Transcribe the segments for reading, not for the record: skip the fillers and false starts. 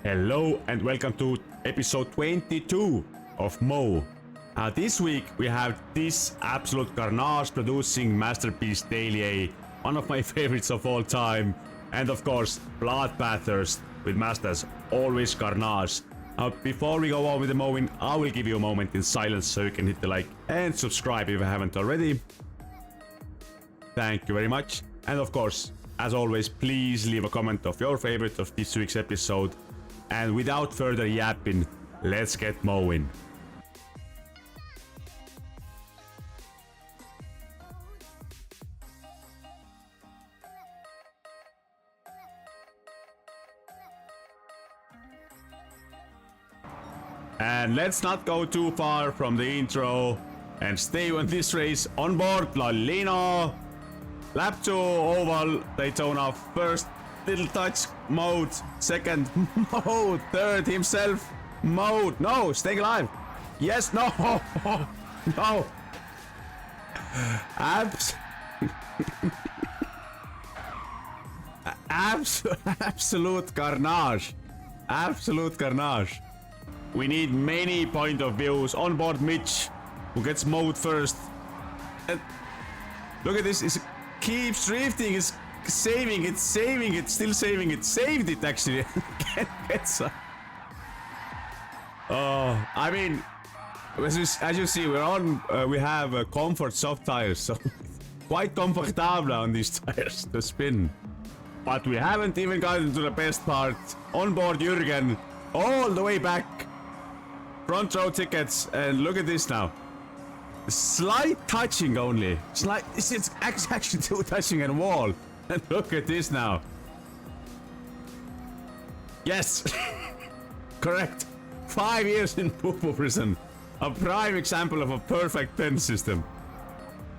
Hello and welcome to episode 22 of MOW. This week we have this absolute carnage producing masterpiece Daily A, one of my favorites of all time, and of course Bloodbathers with masters always carnage. Before we go on with the mowing, I will give you a moment in silence so you can hit the like and subscribe if you haven't already. Thank you very much. And of course, as always, please leave a comment of your favorite of this week's episode. And without further yapping, let's get mowing. And let's not go too far from the intro and stay on this race. On board Lalino, lap 2 oval Daytona, first little touch mode, second mode, third himself mode. No, staying alive. Yes, no, no. Absolute carnage. Absolute carnage. We need many point of views. On board Mitch, who gets mowed first. And look at this, it keeps drifting, it's saving it, still saving it, saved it actually. Oh, I mean, as you see, we're on, we have comfort soft tires, so quite comfortable on these tires to spin. But we haven't even gotten to the best part. On board Jürgen, all the way back. Front row tickets, and look at this now. Slight touching only. Slight, it's actually two touching a wall. And look at this now. Yes! Correct. 5 years in Pupu prison. A prime example of a perfect pen system.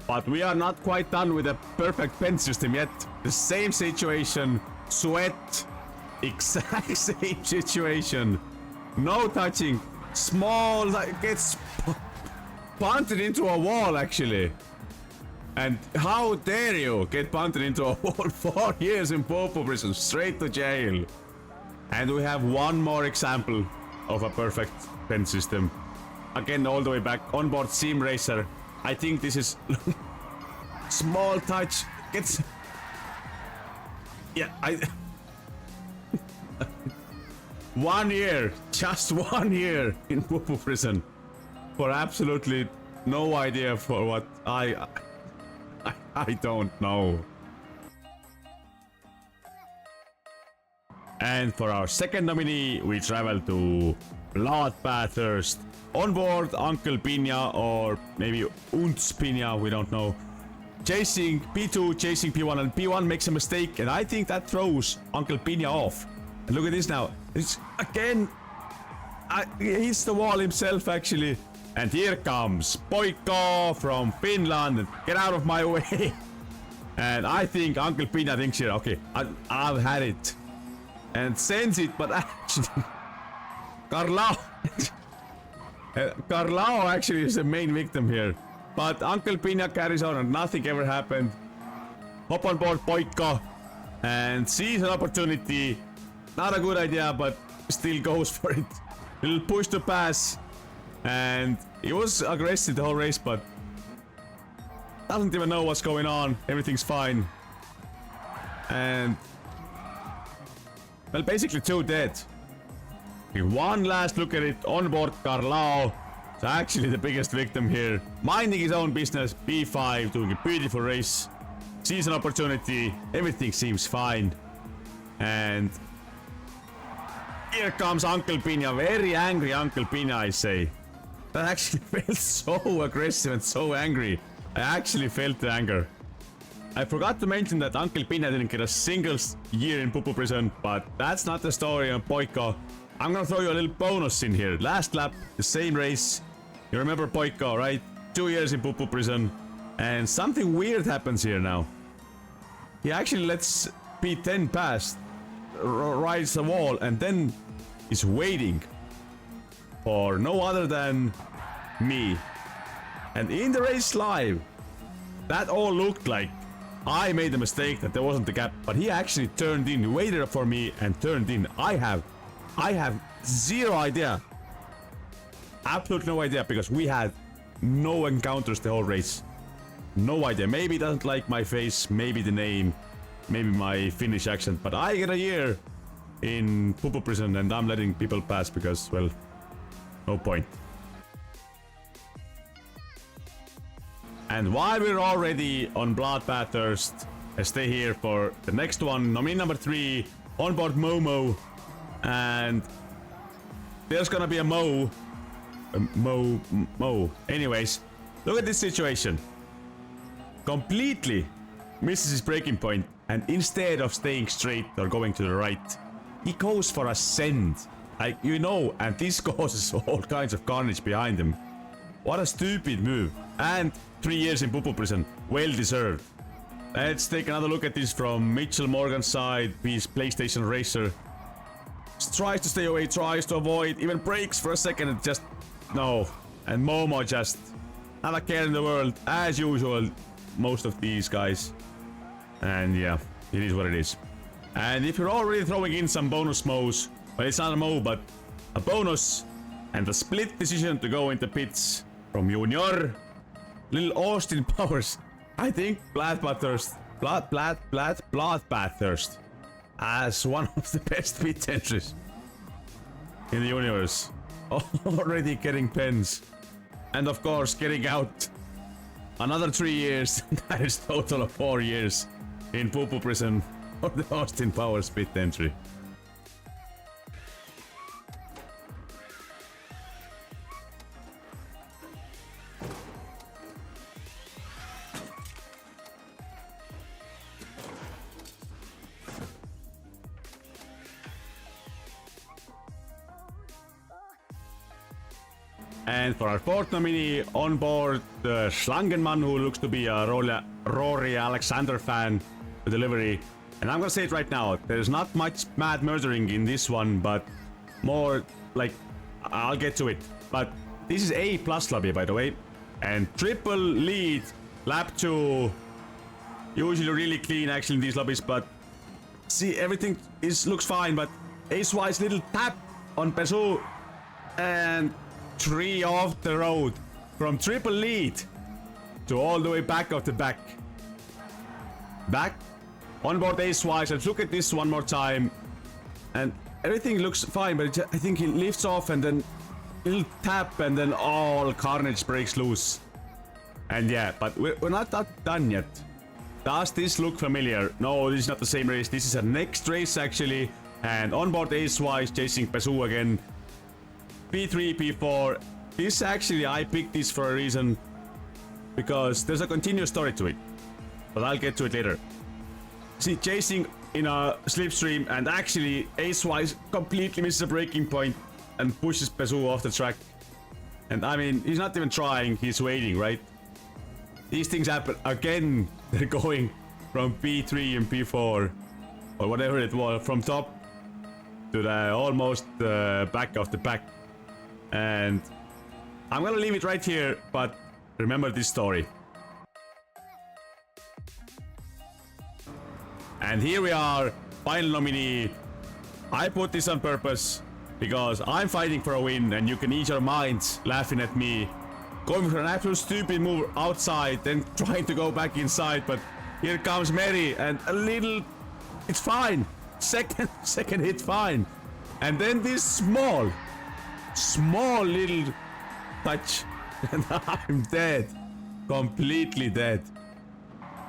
But we are not quite done with a perfect pen system yet. The same situation. Sweat. Exact same situation. No touching. Small, gets punted into a wall actually. And how dare you get punted into a wall? 4 years in Pupu prison, straight to jail. And we have one more example of a perfect pen system. Again, all the way back, onboard Sim Racer. I think this is small touch, gets... Yeah, 1 year, just 1 year in Pupu prison. For absolutely no idea for what I don't know. And for our second nominee, we travel to Bloodbathers. On board Uncle Pina, or maybe Unts Pina, we don't know. Chasing P2, chasing P1, and P1 makes a mistake, and I think that throws Uncle Pina off. And look at this now. It's again. He hits the wall himself actually. And here comes Poikko from Finland. Get out of my way. And I think Uncle Pina thinks here, okay, I've had it. And sends it, but actually... Carlao actually is the main victim here. But Uncle Pina carries on and nothing ever happened. Hop on board Poikko. And sees an opportunity. Not a good idea, but still goes for it. Little push to pass. And he was aggressive the whole race, but doesn't even know what's going on. Everything's fine. And well, basically 2 dead. Okay, one last look at it. On board Carlao. It's actually the biggest victim here. Minding his own business. P5 doing a beautiful race. Sees an opportunity. Everything seems fine. And here comes Uncle Pina. Very angry Uncle Pina, I say. That actually felt so aggressive and so angry. I actually felt the anger. I forgot to mention that Uncle Pina didn't get a single year in Pupu prison, but that's not the story on Poikko. I'm gonna throw you a little bonus in here. Last lap, the same race. You remember Poikko, right? 2 years in Pupu prison. And something weird happens here now. He actually lets P10 pass, rides the wall, and then is waiting for no other than me. And in the race live, that all looked like I made a mistake, that there wasn't a gap, but he actually turned in, waited for me and turned in. I have I have zero idea. Absolutely no idea, because we had no encounters the whole race. No idea. Maybe he doesn't like my face, maybe the name, maybe my Finnish accent, but I get a year in Pupu prison and I'm letting people pass because, well, no point. And while we're already on Bloodbath Thirst, I stay here for the next one, nominee number 3, onboard Momo. And there's gonna be a Mo. Mo. Anyways, look at this situation. Completely misses his braking point, and instead of staying straight or going to the right, he goes for a send. Like, you know, and this causes all kinds of carnage behind him. What a stupid move. And 3 years in Pupu prison. Well deserved. Let's take another look at this from Mitchell Morgan's side. He's PlayStation Racer. Tries to stay away, tries to avoid, even brakes for a second and just... no. And Momo just... not a care in the world, as usual. Most of these guys. And yeah, it is what it is. And if you're already throwing in some bonus mows, well, it's not a mow, but a bonus, and a split decision to go into pits from Junior, little Austin Powers. I think Bloodbath Thirst as one of the best pit entries in the universe. Already getting pens, and of course getting out another 3 years. That is total of 4 years in Pupu prison for the Austin Powers pit entry. And for our 4th nominee, on board the Schlangenmann, who looks to be a Rory Alexander fan, the delivery. And I'm gonna say it right now, there's not much mad murdering in this one, but more like, I'll get to it. But this is A+ lobby, by the way. And triple lead, lap 2. Usually really clean actually in these lobbies, but see, everything looks fine, but ace-wise little tap on Pesu, and 3 off the road from triple lead to all the way back of the back. Back on board ace-wise. Let's look at this one more time, and everything looks fine, but I think he lifts off and then little tap and then all carnage breaks loose. And yeah, but we're not done yet. Does this look familiar? No, this is not the same race. This is a next race actually, and on board ace-wise chasing Pesu again. P3, P4. This actually, I picked this for a reason, because there's a continuous story to it, but I'll get to it later. See, chasing in a slipstream, and actually ace-wise completely misses a braking point and pushes Pesu off the track. And I mean, he's not even trying, he's waiting, right? These things happen again. They're going from P3 and P4, or whatever it was, from top to the almost back of the pack. And I'm gonna leave it right here, but remember this story. And here we are, final nominee. I put this on purpose because I'm fighting for a win, and you can ease your minds laughing at me going for an absolute stupid move outside, then trying to go back inside. But here comes Mary, and a little, it's fine. Second hit, fine. And then this small little touch, and I'm dead. Completely dead.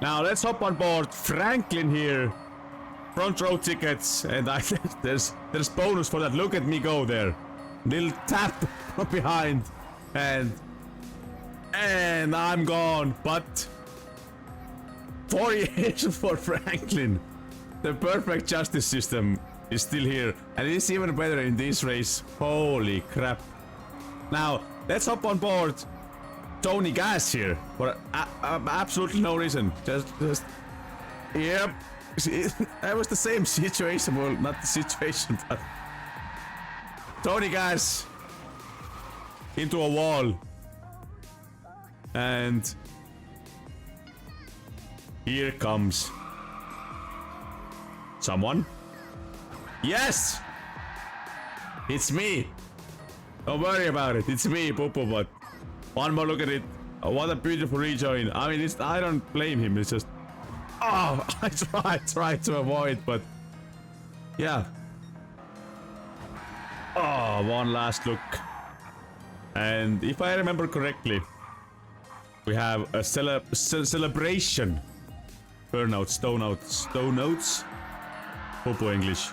Now let's hop on board Franklin here. Front row tickets, and there's bonus for that. Look at me go there. Little tap from behind, and I'm gone. But 4 years for Franklin. The perfect justice system is still here, and it is even better in this race. Holy crap. Now, let's hop on board Tony Gas here for absolutely no reason. Just, yep. That was the same situation. Well, not the situation, but Tony Gas into a wall. And here comes someone. Yes! It's me. Don't worry about it. It's me, Pupu. But one more look at it. Oh, what a beautiful rejoin. I mean, I don't blame him. It's just... Oh, I tried to avoid, but... Yeah. Oh, one last look. And if I remember correctly, we have a celebration. Burnout, stone notes. Pupu English.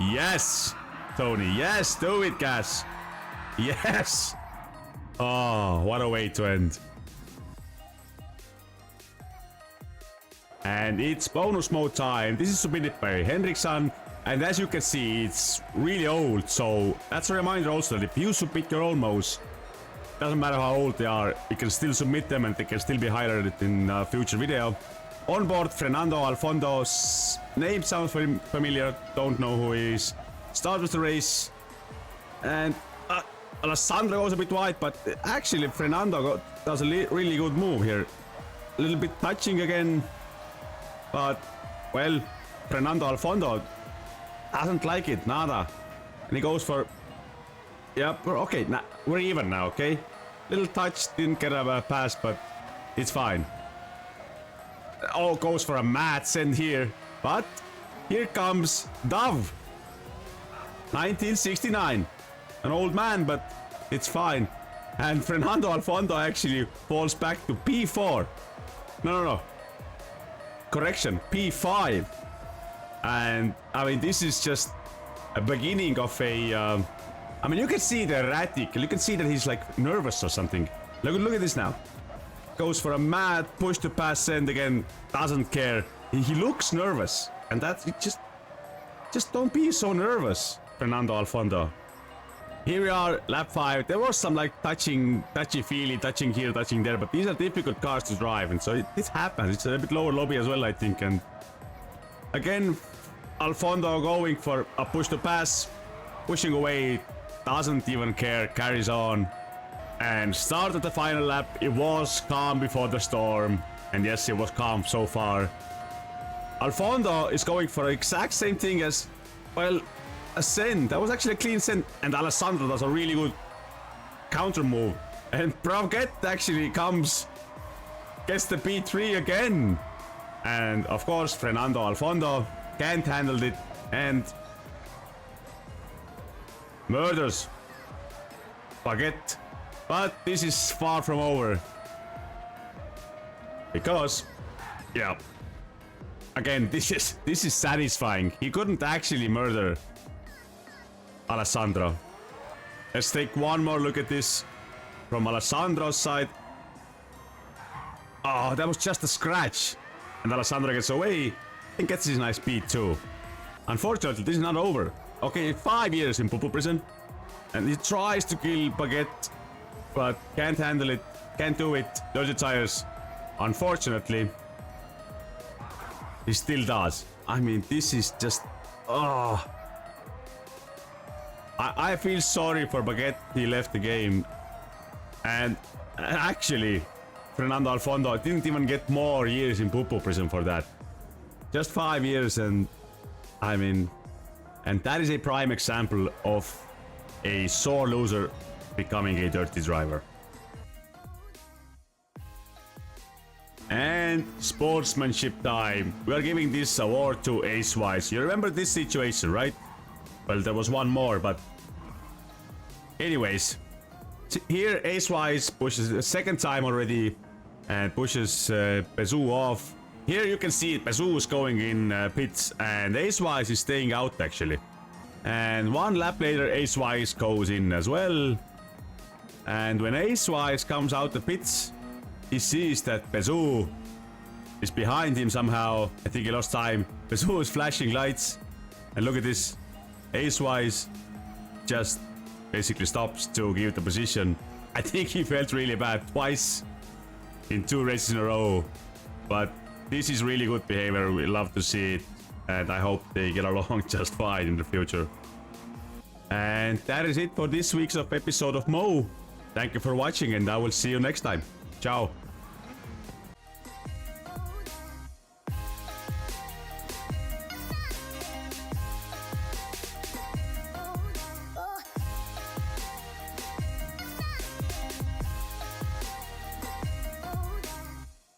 Yes, Tony. Yes, do it, Gas. Yes. Oh, what a way to end. And it's bonus mode time. This is submitted by Henriksson. And as you can see, it's really old. So that's a reminder also that if you submit your own mows, doesn't matter how old they are, you can still submit them and they can still be highlighted in a future video. On board, Fernando Alfondo's name sounds familiar, don't know who he is. Start with the race. And Alessandro goes a bit wide, but actually Fernando does a really good move here. A little bit touching again. But, well, Fernando Alfondo doesn't like it, nada. And he goes for... Yep, okay, we're even now, okay? Little touch, didn't get a pass, but it's fine. Oh, goes for a mad send here. But here comes Dove. 1969. An old man, but it's fine. And Fernando Alfondo actually falls back to P4. No. Correction, P5. And, I mean, this is just a beginning of a... I mean, you can see the erratic. You can see that he's, like, nervous or something. Look at this now. Goes for a mad push to pass send again. Doesn't care. He looks nervous. And that's... Just don't be so nervous, Fernando Alfondo. Here we are, lap 5. There was some, like, touchy-feely, touching here, touching there. But these are difficult cars to drive. And so this happens. It's a bit lower lobby as well, I think. And again, Alfondo going for a push to pass. Pushing away. Doesn't even care. Carries on. And started the final lap. It was calm before the storm. And yes, it was calm so far. Alfondo is going for the exact same thing as, well, a send. That was actually a clean send. And Alessandro does a really good counter move. And Baguette actually gets the P3 again. And of course, Fernando Alfondo can't handle it. And Murders Baguette. But this is far from over. Because, yeah. Again, this is satisfying. He couldn't actually murder Alessandro. Let's take one more look at this from Alessandro's side. Oh, that was just a scratch. And Alessandro gets away and gets his nice beat too. Unfortunately, this is not over. Okay, 5 years in Pupu prison. And he tries to kill Baguette, but can't handle it. Can't do it. Dirty tires. Unfortunately, he still does. I mean, this is just... Oh. I feel sorry for Baguette. He left the game. And actually, Fernando Alfondo didn't even get more years in Pupu prison for that. Just 5 years, and I mean... And that is a prime example of a sore loser becoming a dirty driver. And sportsmanship time. We are giving this award to Ace Wise. You remember this situation, right? Well, there was one more, but... Anyways. Here, Ace Wise pushes a second time already. And pushes Bezu off. Here you can see Bezu is going in pits. And Ace Wise is staying out, actually. And one lap later, Ace Wise goes in as well. And when Ace Wise comes out the pits, he sees that Bezu is behind him somehow. I think he lost time. Bezu is flashing lights. And look at this. Ace Wise just basically stops to give the position. I think he felt really bad twice in 2 races in a row. But this is really good behavior. We love to see it. And I hope they get along just fine in the future. And that is it for this week's episode of Mow. Thank you for watching, and I will see you next time. Ciao.